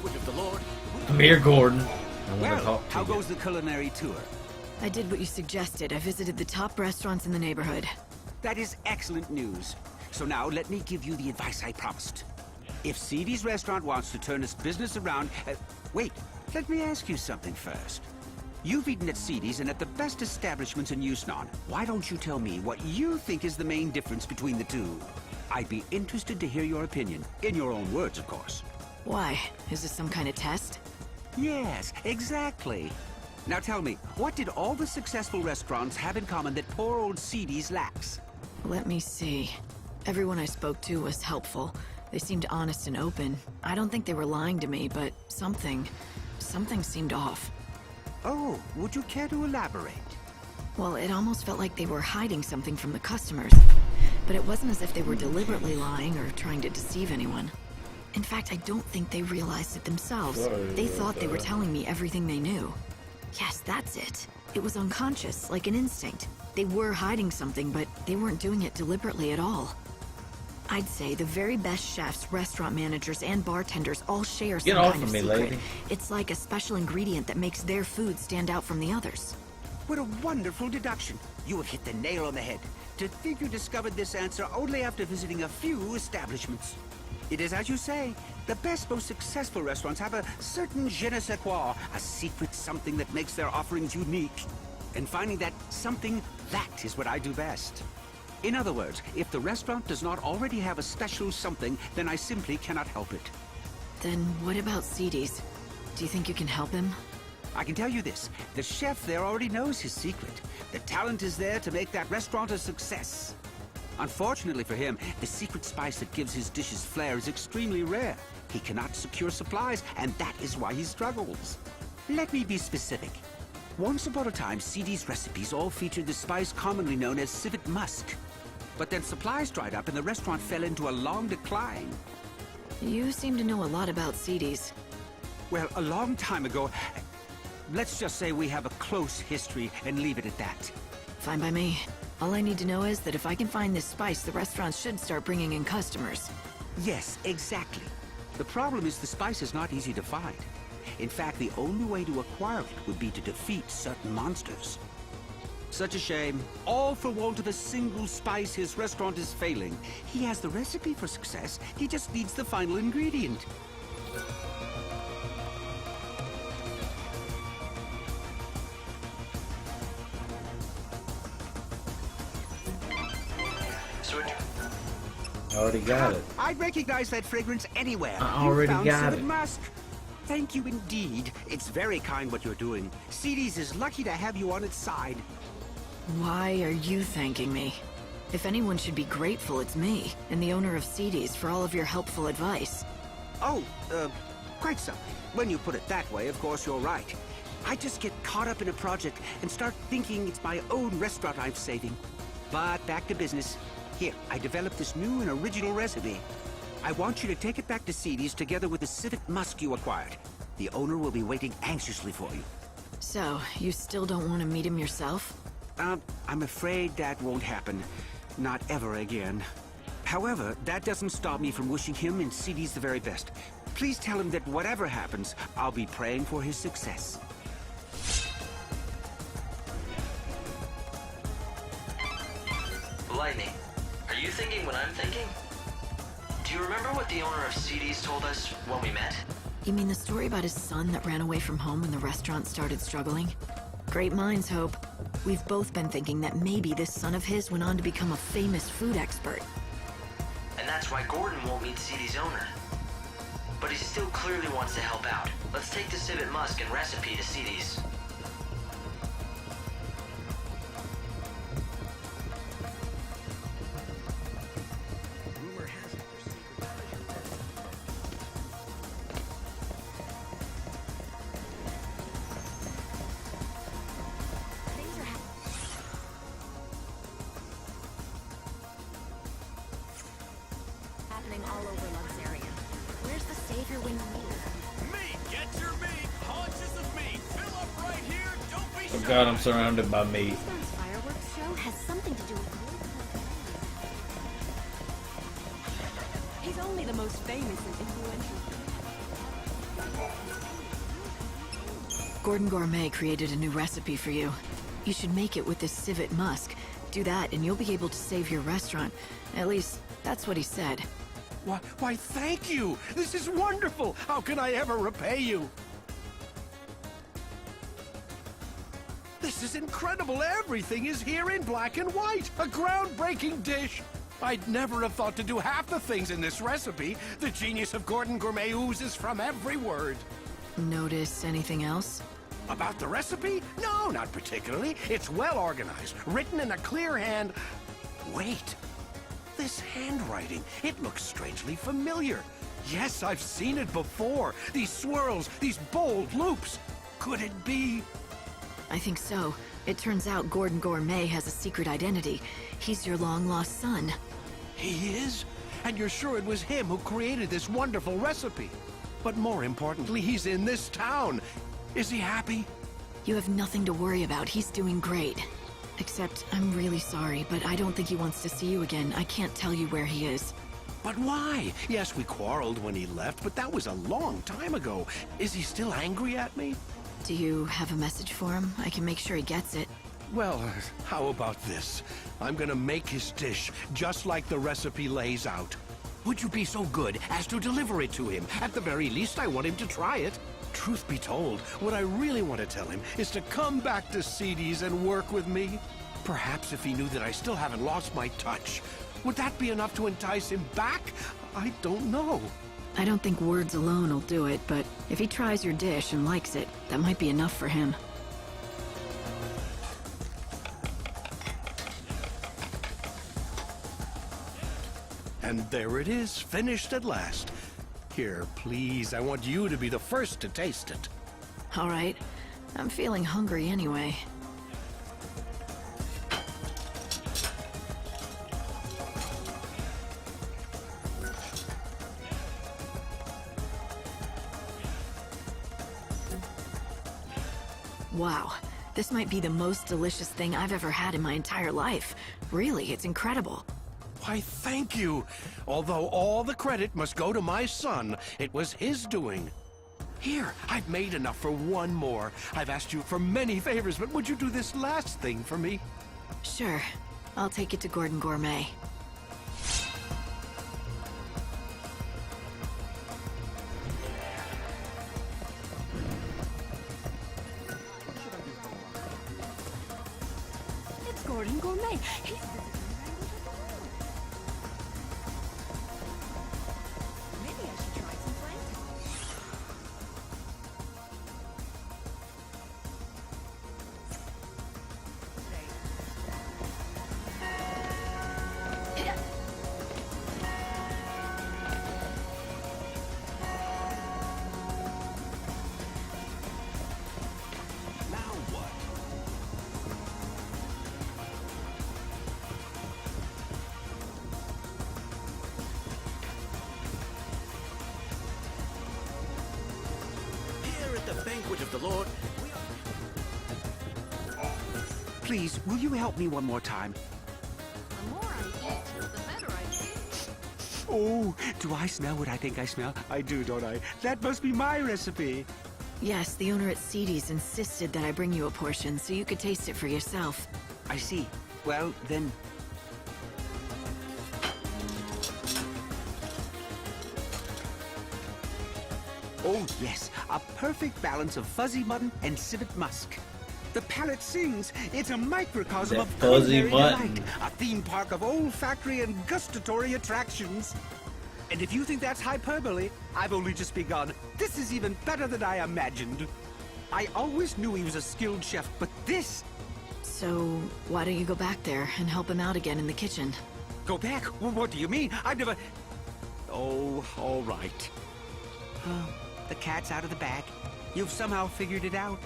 banquet of the Lord. I'm here, Gordon. I want to Well, talk to how you. goes the culinary tour? I did what you suggested. I visited the top restaurants in the neighborhood. That is excellent news. So now let me give you the advice I promised. If Seedy's restaurant wants to turn its business around... wait, let me ask you something first. You've eaten at Seedy's and at the best establishments in Yusnon. Why don't you tell me what you think is the main difference between the two? I'd be interested to hear your opinion. In your own words, of course. Why? Is this some kind of test? Yes, exactly. Now tell me, what did all the successful restaurants have in common that poor old Seedy's lacks? Let me see. Everyone I spoke to was helpful. They seemed honest and open. I don't think they were lying to me, but something seemed off. Oh, would you care to elaborate? Well, it almost felt like they were hiding something from the customers. But it wasn't as if they were deliberately lying or trying to deceive anyone. In fact, I don't think they realized it themselves. They thought they were telling me everything they knew. Yes, that's it. It was unconscious, like an instinct. They were hiding something, but they weren't doing it deliberately at all. I'd say the very best chefs, restaurant managers, and bartenders all share some kind of secret. Lady. It's like a special ingredient that makes their food stand out from the others. What a wonderful deduction. You have hit the nail on the head. To think you discovered this answer only after visiting a few establishments. It is as you say, the best, most successful restaurants have a certain je ne sais quoi, a secret something that makes their offerings unique. And finding that something, that is what I do best. In other words, if the restaurant does not already have a special something, then I simply cannot help it. Then what about Seedy's? Do you think you can help him? I can tell you this, the chef there already knows his secret. The talent is there to make that restaurant a success. Unfortunately for him, the secret spice that gives his dishes flair is extremely rare. He cannot secure supplies, and that is why he struggles. Let me be specific. Once upon a time, Seedy's recipes all featured the spice commonly known as civet musk. But then supplies dried up and the restaurant fell into a long decline. You seem to know a lot about Seedy's. Well, a long time ago, let's just say we have a close history and leave it at that. Fine by me. All I need to know is that if I can find this spice, the restaurant should start bringing in customers. Yes, exactly. The problem is the spice is not easy to find. In fact, the only way to acquire it would be to defeat certain monsters. Such a shame. All for want of a single spice, his restaurant is failing. He has the recipe for success. He just needs the final ingredient. I already got it. I'd recognize that fragrance anywhere. I already You found got civet it. musk. Thank you indeed. It's very kind what you're doing. Seedy's is lucky to have you on its side. Why are you thanking me? If anyone should be grateful, it's me, and the owner of Seedy's, for all of your helpful advice. Oh, quite so. When you put it that way, of course you're right. I just get caught up in a project and start thinking it's my own restaurant I'm saving. But back to business. Here, I developed this new and original recipe. I want you to take it back to Seedy's together with the civet musk you acquired. The owner will be waiting anxiously for you. So, you still don't want to meet him yourself? I'm afraid that won't happen. Not ever again. However, that doesn't stop me from wishing him and Seedy's the very best. Please tell him that whatever happens, I'll be praying for his success. Lightning, are you thinking what I'm thinking? Do you remember what the owner of Seedy's told us when we met? You mean the story about his son that ran away from home when the restaurant started struggling? Great minds, Hope. We've both been thinking that maybe this son of his went on to become a famous food expert. And that's why Gordon won't meet Seedy's owner. But he still clearly wants to help out. Let's take the civet musk and recipe to Seedy's. Happening all over Luxaria. Where's the savior when you need her? Meat, get your meat. Haunches of meat. Fill up right here. Don't be Oh shy. God, I'm surrounded by meat. This fireworks show has something to do with He's only the most famous and influential. Gordon Gourmet created a new recipe for you. You should make it with this civet musk. Do that, and you'll be able to save your restaurant. At least, that's what he said. Why, thank you! This is wonderful! How can I ever repay you? This is incredible! Everything is here in black and white! A groundbreaking dish! I'd never have thought to do half the things in this recipe. The genius of Gordon Gourmet oozes from every word. Notice anything else? About the recipe? No, not particularly. It's well organized, written in a clear hand. Wait. This handwriting, it looks strangely familiar. Yes, I've seen it before. These swirls, these bold loops. Could it be? I think so. It turns out Gordon Gourmet has a secret identity. He's your long-lost son. He is? And you're sure it was him who created this wonderful recipe? But more importantly, he's in this town. Is he happy? You have nothing to worry about. He's doing great. Except, I'm really sorry, but I don't think he wants to see you again. I can't tell you where he is. But why? Yes, we quarreled when he left, but that was a long time ago. Is he still angry at me? Do you have a message for him? I can make sure he gets it. Well, how about this? I'm gonna make his dish just like the recipe lays out. Would you be so good as to deliver it to him? At the very least, I want him to try it. Truth be told, what I really want to tell him is to come back to Seedy's and work with me. Perhaps if he knew that I still haven't lost my touch. Would that be enough to entice him back? I don't know. I don't think words alone will do it, but if he tries your dish and likes it, that might be enough for him. And there it is, finished at last. Here, please, I want you to be the first to taste it. All right. I'm feeling hungry anyway. Wow. This might be the most delicious thing I've ever had in my entire life. Really, it's incredible. Why, thank you. Although all the credit must go to my son, it was his doing. Here, I've made enough for one more. I've asked you for many favors, but would you do this last thing for me? Sure. I'll take it to Gordon Gourmet. It's Gordon Gourmet. He's... Maybe I should try some plantains. Now what? Here at the banquet of the Lord, Please, will you help me one more time? The more I eat, the better I feel. Oh, do I smell what I think I smell? I do, don't I? That must be my recipe. Yes, the owner at Seedy's insisted that I bring you a portion so you could taste it for yourself. I see. Well, then... Oh, yes. A perfect balance of fuzzy mutton and civet musk. The palate sings. It's a microcosm That of fuzzy culinary mutton. delight. A theme park of olfactory and gustatory attractions. And if you think that's hyperbole, I've only just begun. This is even better than I imagined. I always knew he was a skilled chef, but this... So, why don't you go back there and help him out again in the kitchen? Go back? What do you mean? I've never... Oh, all right. The cat's out of the bag. You've somehow figured it out.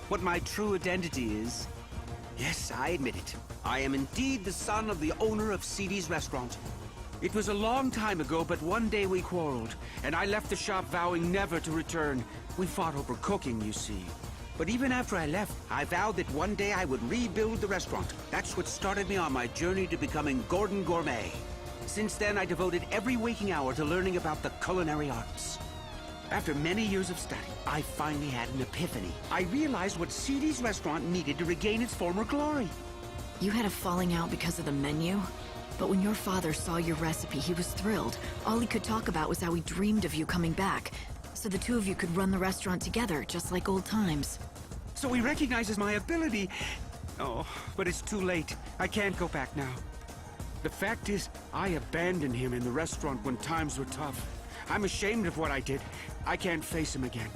What my true identity is. Yes, I admit it. I am indeed the son of the owner of Seedy's restaurant. It was a long time ago, but one day we quarreled, and I left the shop vowing never to return. We fought over cooking, you see. But even after I left, I vowed that one day I would rebuild the restaurant. That's what started me on my journey to becoming Gordon Gourmet. Since then, I devoted every waking hour to learning about the culinary arts. After many years of study, I finally had an epiphany. I realized what Seedy's restaurant needed to regain its former glory. You had a falling out because of the menu? But when your father saw your recipe, he was thrilled. All he could talk about was how he dreamed of you coming back. So the two of you could run the restaurant together, just like old times. So he recognizes my ability. Oh, but it's too late. I can't go back now. The fact is, I abandoned him in the restaurant when times were tough. I'm ashamed of what I did. I can't face him again.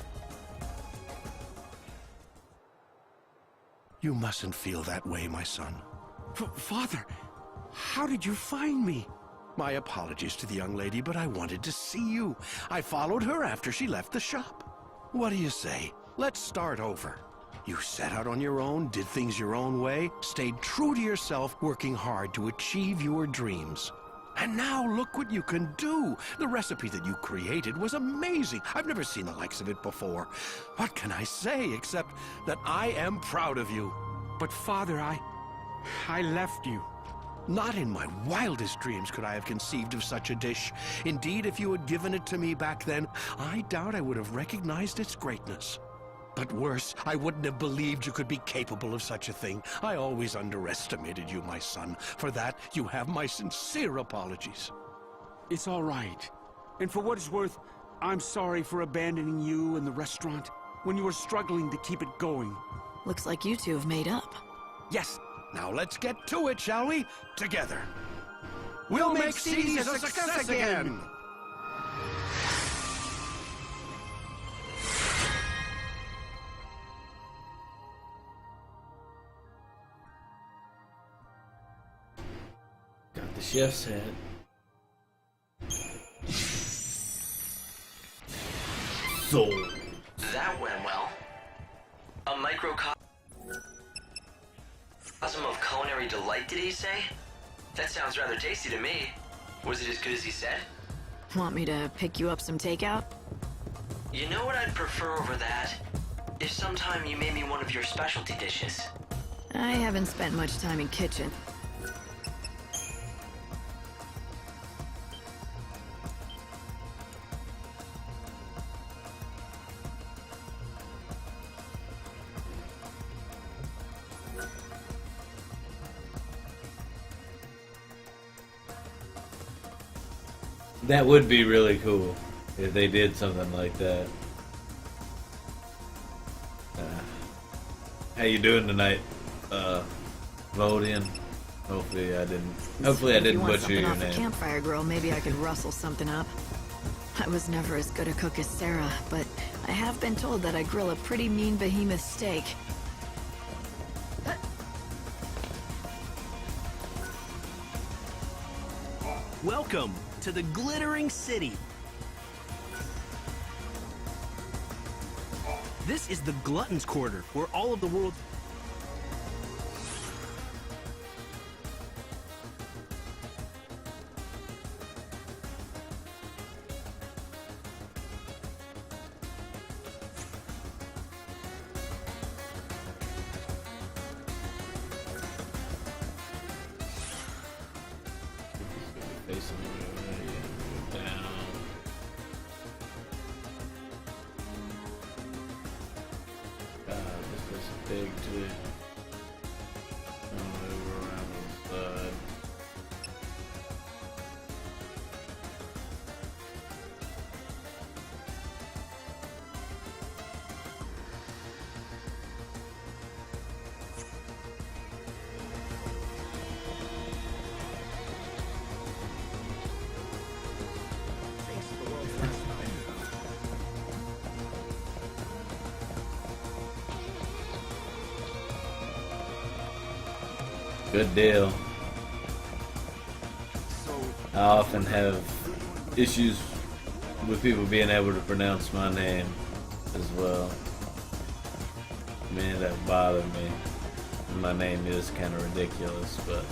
You mustn't feel that way, my son. Father, how did you find me? My apologies to the young lady, but I wanted to see you. I followed her after she left the shop. What do you say? Let's start over. You set out on your own, did things your own way, stayed true to yourself, working hard to achieve your dreams. And now look what you can do. The recipe that you created was amazing. I've never seen the likes of it before. What can I say except that I am proud of you? But Father, I left you. Not in my wildest dreams could I have conceived of such a dish. Indeed, if you had given it to me back then, I doubt I would have recognized its greatness. But worse, I wouldn't have believed you could be capable of such a thing. I always underestimated you, my son. For that, you have my sincere apologies. It's all right. And for what it's worth, I'm sorry for abandoning you and the restaurant when you were struggling to keep it going. Looks like you two have made up. Yes, now let's get to it, shall we? Together. We'll make Seedy's a success again! Got the chef's hat. Sold. That went well. A microcosm of culinary delight, did he say? That sounds rather tasty to me. Was it as good as he said? Want me to pick you up some takeout? You know what I'd prefer over that? If sometime you made me one of your specialty dishes. I haven't spent much time in kitchen. That would be really cool if they did something like that. How you doing tonight? Vote in. Hopefully I didn't If you want butcher something your off the name. campfire grill, maybe I could rustle something up. I was never as good a cook as Sarah, but I have been told that I grill a pretty mean behemoth steak. Welcome to the Glittering City. This is the Glutton's Quarter, where all of the world... Facing down. This is big too. Over around the side. Good deal. I often have issues with people being able to pronounce my name as well. Man, that bothered me. My name is kind of ridiculous, but